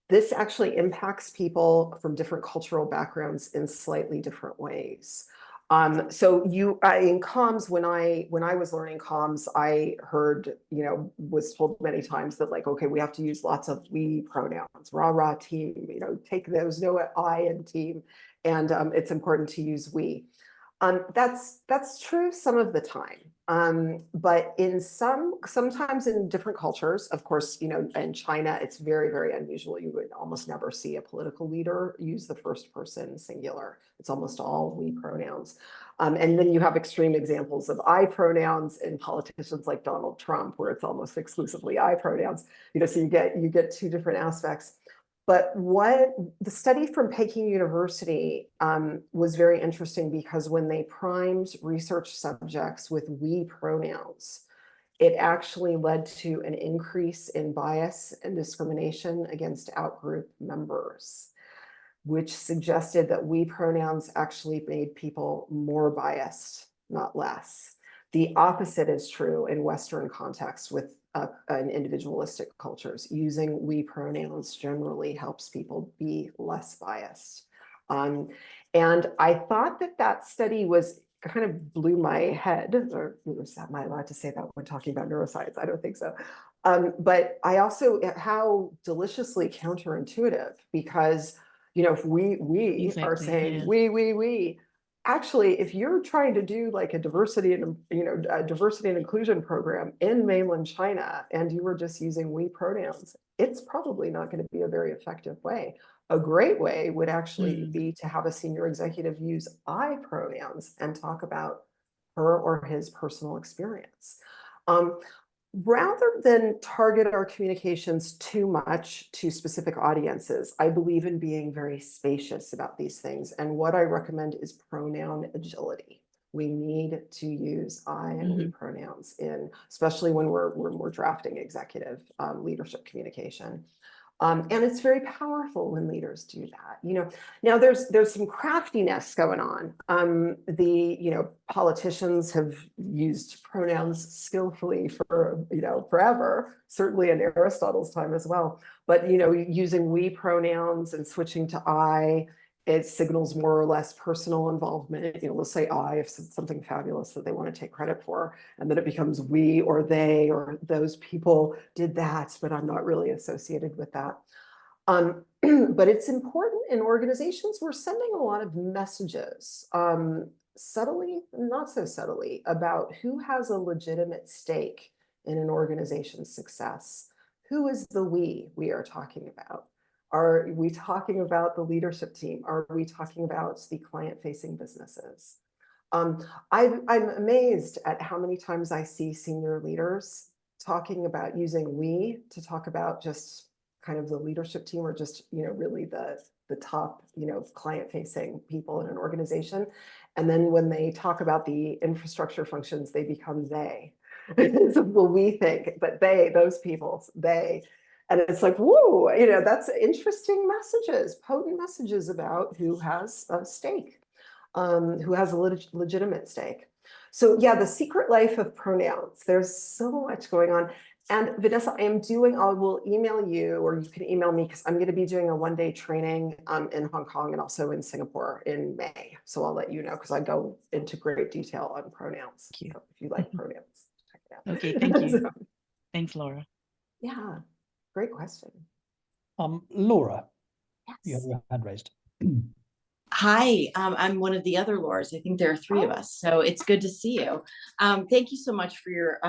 this actually impacts people from different cultural backgrounds in slightly different ways. So in comms, when I was learning comms, I heard, was told many times that, like, okay, we have to use lots of we pronouns, rah, rah, team, take those, no I in team. And it's important to use we. That's true some of the time. But sometimes in different cultures, of course, in China, it's very, very unusual. You would almost never see a political leader use the first person singular. It's almost all we pronouns. And then you have extreme examples of I pronouns in politicians like Donald Trump, where it's almost exclusively I pronouns. So you get two different aspects. But what the study from Peking University was very interesting, because when they primed research subjects with we pronouns, it actually led to an increase in bias and discrimination against outgroup members, which suggested that we pronouns actually made people more biased, not less. The opposite is true in Western contexts with in individualistic cultures. Using we pronouns generally helps people be less biased. And I thought that study was kind of blew my head, or am I allowed to say that when talking about neuroscience? I don't think so. But I also, how deliciously counterintuitive, because if we are saying we, actually, if you're trying to do like a diversity and inclusion program in mainland China, and you were just using we pronouns, it's probably not going to be a very effective way. A great way would actually be to have a senior executive use I pronouns and talk about her or his personal experience. Rather than target our communications too much to specific audiences, I believe in being very spacious about these things. And what I recommend is pronoun agility. We need to use I and we pronouns especially when we're drafting executive leadership communication. And it's very powerful when leaders do that. Now there's some craftiness going on. Politicians have used pronouns skillfully for, forever, certainly in Aristotle's time as well. But, using we pronouns and switching to I, it signals more or less personal involvement. We'll say I if it's something fabulous that they want to take credit for, and then it becomes we or they or those people did that, but I'm not really associated with that. But it's important in organizations. We're sending a lot of messages, subtly, not so subtly, about who has a legitimate stake in an organization's success. Who is the we are talking about? Are we talking about the leadership team? Are we talking about the client-facing businesses? I'm amazed at how many times I see senior leaders talking about using we to talk about just kind of the leadership team, or just, really the top, client-facing people in an organization. And then when they talk about the infrastructure functions, they become they. So, well, we think, but those people, they. And it's like, whoa, you know, that's interesting messages, potent messages about who has a stake, who has a legitimate stake. So yeah, the secret life of pronouns. There's so much going on. And Vanessa, I will email you, or you can email me, because I'm going to be doing a one-day training in Hong Kong and also in Singapore in May. So I'll let you know, because I go into great detail on pronouns. So if you like pronouns, check it out. Okay, thank you. So, Thanks, Laura. yeah, great question. Laura, you Yes. have your hand raised. Hi, I'm one of the other Lauras. I think there are three of us, so it's good to see you. Thank you so much for your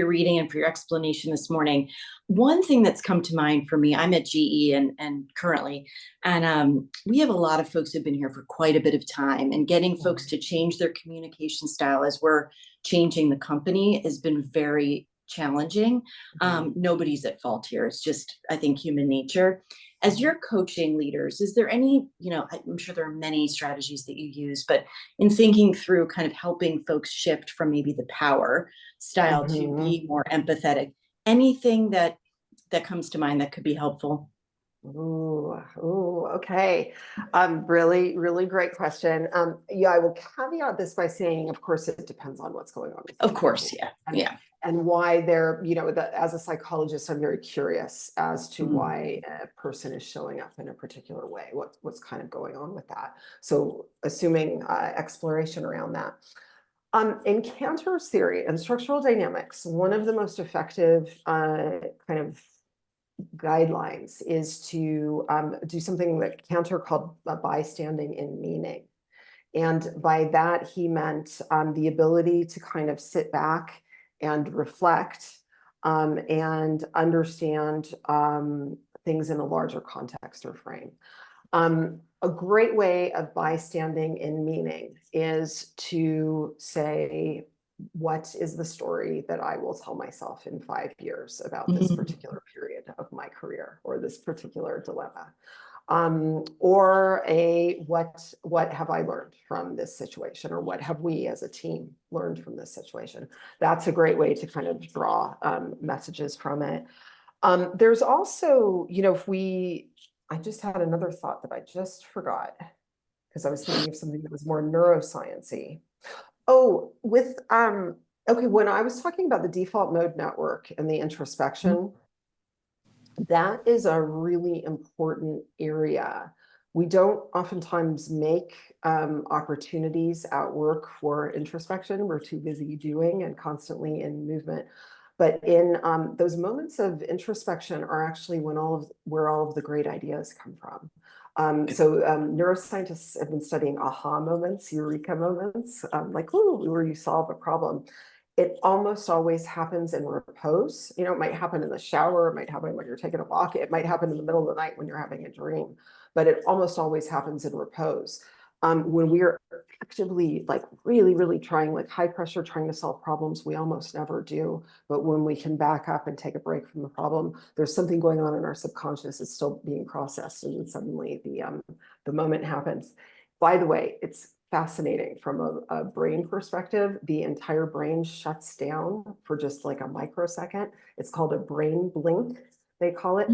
reading and for your explanation this morning. One thing that's come to mind for me, I'm at GE and currently, and we have a lot of folks who've been here for quite a bit of time, and getting folks to change their communication style as we're changing the company has been very challenging. Nobody's at fault here. It's just, I think, human nature. As you're coaching leaders, is there any, I'm sure there are many strategies that you use, but in thinking through kind of helping folks shift from maybe the power style to be more empathetic, anything that comes to mind that could be helpful? Ooh, okay. Really, really great question. Yeah, I will caveat this by saying, of course, it depends on what's going on. Of course, yeah. And why they're, as a psychologist, I'm very curious as to why a person is showing up in a particular way. What's kind of going on with that? So assuming exploration around that. In Cantor's theory and structural dynamics, one of the most effective kind of guidelines is to do something that Cantor called bystanding in meaning. And by that, he meant the ability to kind of sit back and reflect and understand things in a larger context or frame. A great way of bystanding in meaning is to say, what is the story that I will tell myself in 5 years about this particular period of my career or this particular dilemma? Or what have I learned from this situation, or what have we as a team learned from this situation? That's a great way to kind of draw messages from it. There's also, I just had another thought that I just forgot, because I was thinking of something that was more neuroscience-y. Oh, okay, when I was talking about the default mode network and the introspection, that is a really important area. We don't oftentimes make opportunities at work for introspection. We're too busy doing and constantly in movement. But in those moments of introspection are actually where all of the great ideas come from. So neuroscientists have been studying aha moments, eureka moments, like, ooh, where you solve a problem. It almost always happens in repose. It might happen in the shower, it might happen when you're taking a walk, it might happen in the middle of the night when you're having a dream, but it almost always happens in repose. When we are actively, like, really, really trying, like high pressure, trying to solve problems, we almost never do. But when we can back up and take a break from the problem, there's something going on in our subconscious. It's still being processed, and then suddenly the moment happens. By the way, it's fascinating from a brain perspective. The entire brain shuts down for just like a microsecond. It's called a brain blink, they call it.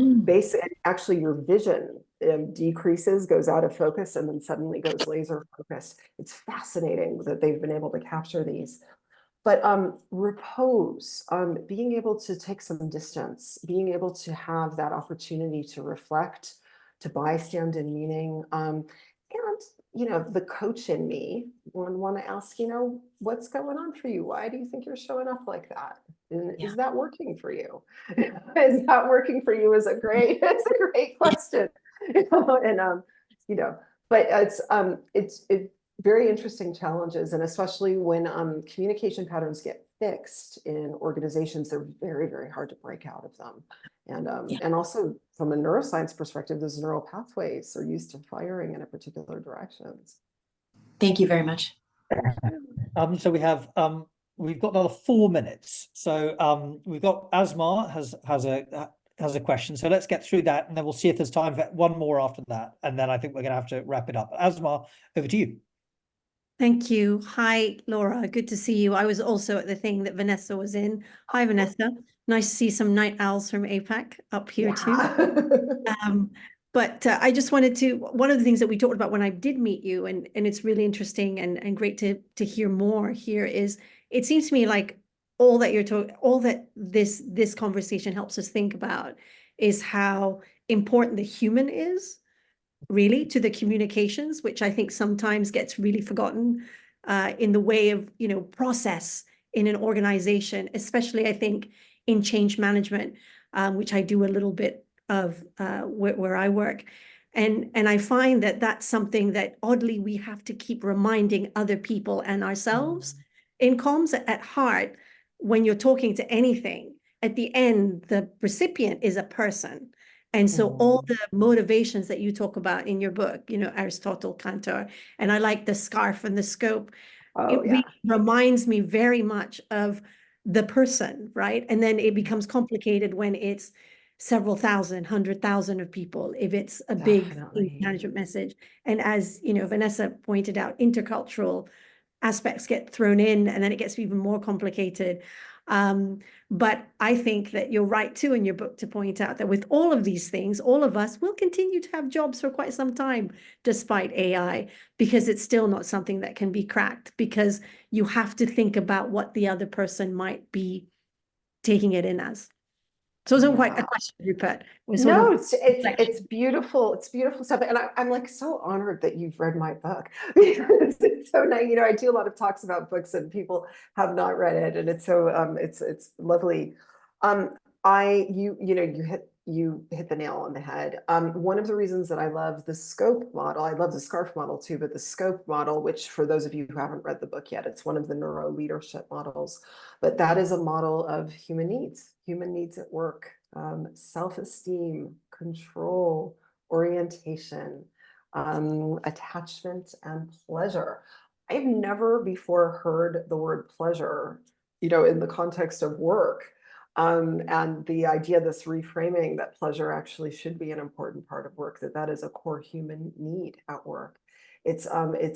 Actually, your vision decreases, goes out of focus, and then suddenly goes laser focused. It's fascinating that they've been able to capture these. But repose, being able to take some distance, being able to have that opportunity to reflect, to bystand in meaning, and the coach in me want to ask, what's going on for you? Why do you think you're showing up like that? And is that working for you? Is that working for you? It's a great question. But it's very interesting challenges, and especially when communication patterns get fixed in organizations, they're very, very hard to break out of them. And also from a neuroscience perspective, those neural pathways are used to firing in a particular direction. Thank you very much. So we've got another 4 minutes. So we've got Asmar has a question. So let's get through that, and then we'll see if there's time for one more after that. And then I think we're going to have to wrap it up. Asmar, over to you. Thank you. Hi, Laura. Good to see you. I was also at the thing that Vanessa was in. Hi, Vanessa. Nice to see some night owls from APAC up here too. Yeah. But I just wanted to, one of the things that we talked about when I did meet you, and it's really interesting and great to hear more here, is it seems to me like all that you're talking, all that this conversation helps us think about is how important the human is really to the communications, which I think sometimes gets really forgotten in the way of, process in an organization, especially I think in change management, which I do a little bit of where I work. And I find that that's something that oddly we have to keep reminding other people and ourselves. In comms at heart, when you're talking to anything, at the end, the recipient is a person. And so all the motivations that you talk about in your book, Aristotle, Cantor, and I like the scarf and the scope. Oh, It reminds me very much of the person, right? And then it becomes complicated when it's several thousand, 100,000 of people, if it's a big Definitely. management message. And as Vanessa pointed out, intercultural aspects get thrown in, and then it gets even more complicated. But I think that you're right too in your book to point out that with all of these things, all of us will continue to have jobs for quite some time despite AI, because it's still not something that can be cracked, because you have to think about what the other person might be taking it in as. So it wasn't quite a question, Rupert. It was sort No, of it's beautiful. It's beautiful stuff. And I'm like so honored that you've read my book because it's so nice. I do a lot of talks about books and people have not read it, and it's so it's lovely. You hit the nail on the head. One of the reasons that I love the scope model, I love the scarf model too, but the scope model, which for those of you who haven't read the book yet, it's one of the neuro leadership models, but that is a model of human needs at work. Self-esteem, control, orientation, attachment, and pleasure. I've never before heard the word pleasure, in the context of work. And the idea, this reframing that pleasure actually should be an important part of work, that is a core human need at work. It's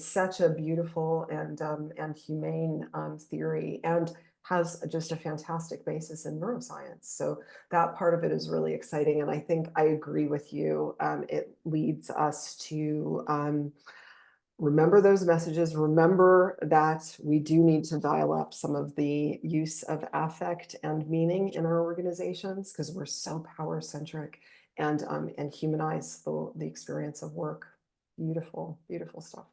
such a beautiful and humane theory, and has just a fantastic basis in neuroscience. So that part of it is really exciting. And I think I agree with you. It leads us to remember those messages, remember that we do need to dial up some of the use of affect and meaning in our organizations, because we're so power centric, and humanize the experience of work. Beautiful, beautiful stuff.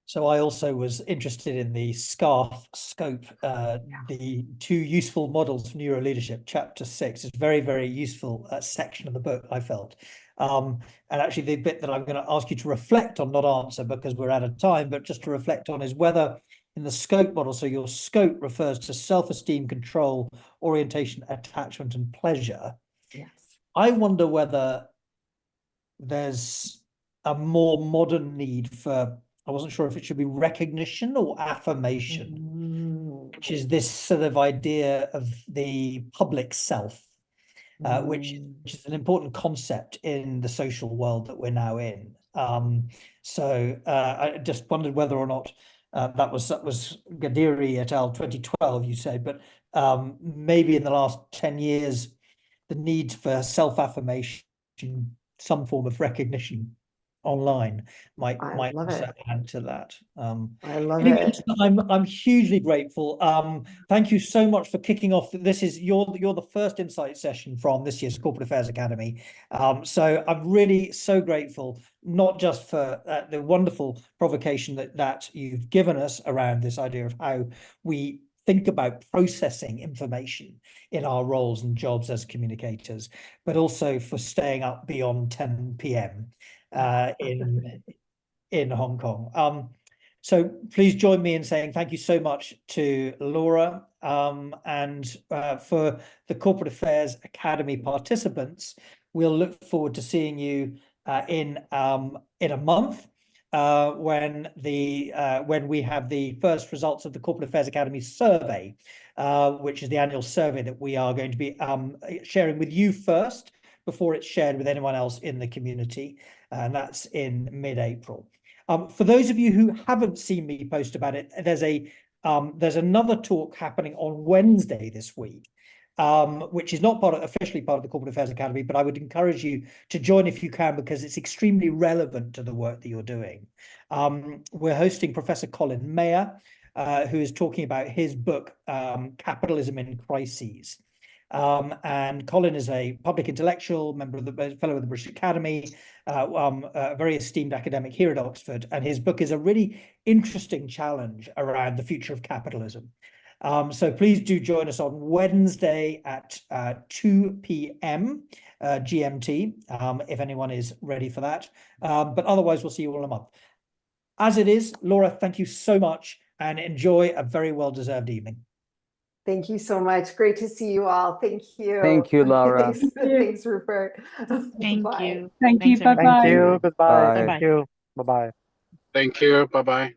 So I also was interested in the SCARF scope, the 2 useful models for neuro leadership, chapter 6. It's a very, very useful section of the book, I felt. And actually the bit that I'm going to ask you to reflect on, not answer because we're out of time, but just to reflect on, is whether in the scope model, so your scope refers to self-esteem, control, orientation, attachment, and pleasure. Yes. I wonder whether there's a more modern need for, I wasn't sure if it should be recognition or affirmation, which is this sort of idea of the public self, which is an important concept in the social world that we're now in. So I just wondered whether or not that was Gadiri et al. 2012, you say, but maybe in the last 10 years, the need for self-affirmation, some form of recognition online might also add to that. I love anyway, it. I'm hugely grateful. Thank you so much for kicking off. This is you're the first insight session from this year's Corporate Affairs Academy. So I'm really so grateful, not just for the wonderful provocation that you've given us around this idea of how we think about processing information in our roles and jobs as communicators, but also for staying up beyond 10 p.m. In Hong Kong. So please join me in saying thank you so much to Laura, and for the Corporate Affairs Academy participants. We'll look forward to seeing you in a month, when we have the first results of the Corporate Affairs Academy survey, which is the annual survey that we are going to be sharing with you first before it's shared with anyone else in the community, and that's in mid-April. For those of you who haven't seen me post about it, there's another talk happening on Wednesday this week, which is not officially part of the Corporate Affairs Academy, but I would encourage you to join if you can, because it's extremely relevant to the work that you're doing. We're hosting Professor Colin Mayer, who is talking about his book, Capitalism in Crises. And Colin is a public intellectual, fellow of the British Academy, a very esteemed academic here at Oxford, and his book is a really interesting challenge around the future of capitalism. So please do join us on Wednesday at 2 p.m. GMT, if anyone is ready for that. But otherwise, we'll see you all in a month. As it is, Laura, thank you so much, and enjoy a very well-deserved evening. Thank you so much. Great to see you all. Thank you. Thank you, Laura. Thanks, Rupert. Thank Bye. you. Thank you. Thanks, everyone. Bye-bye. Thank you. Goodbye. Bye. Thank you. Bye-bye. Thank you. Bye-bye.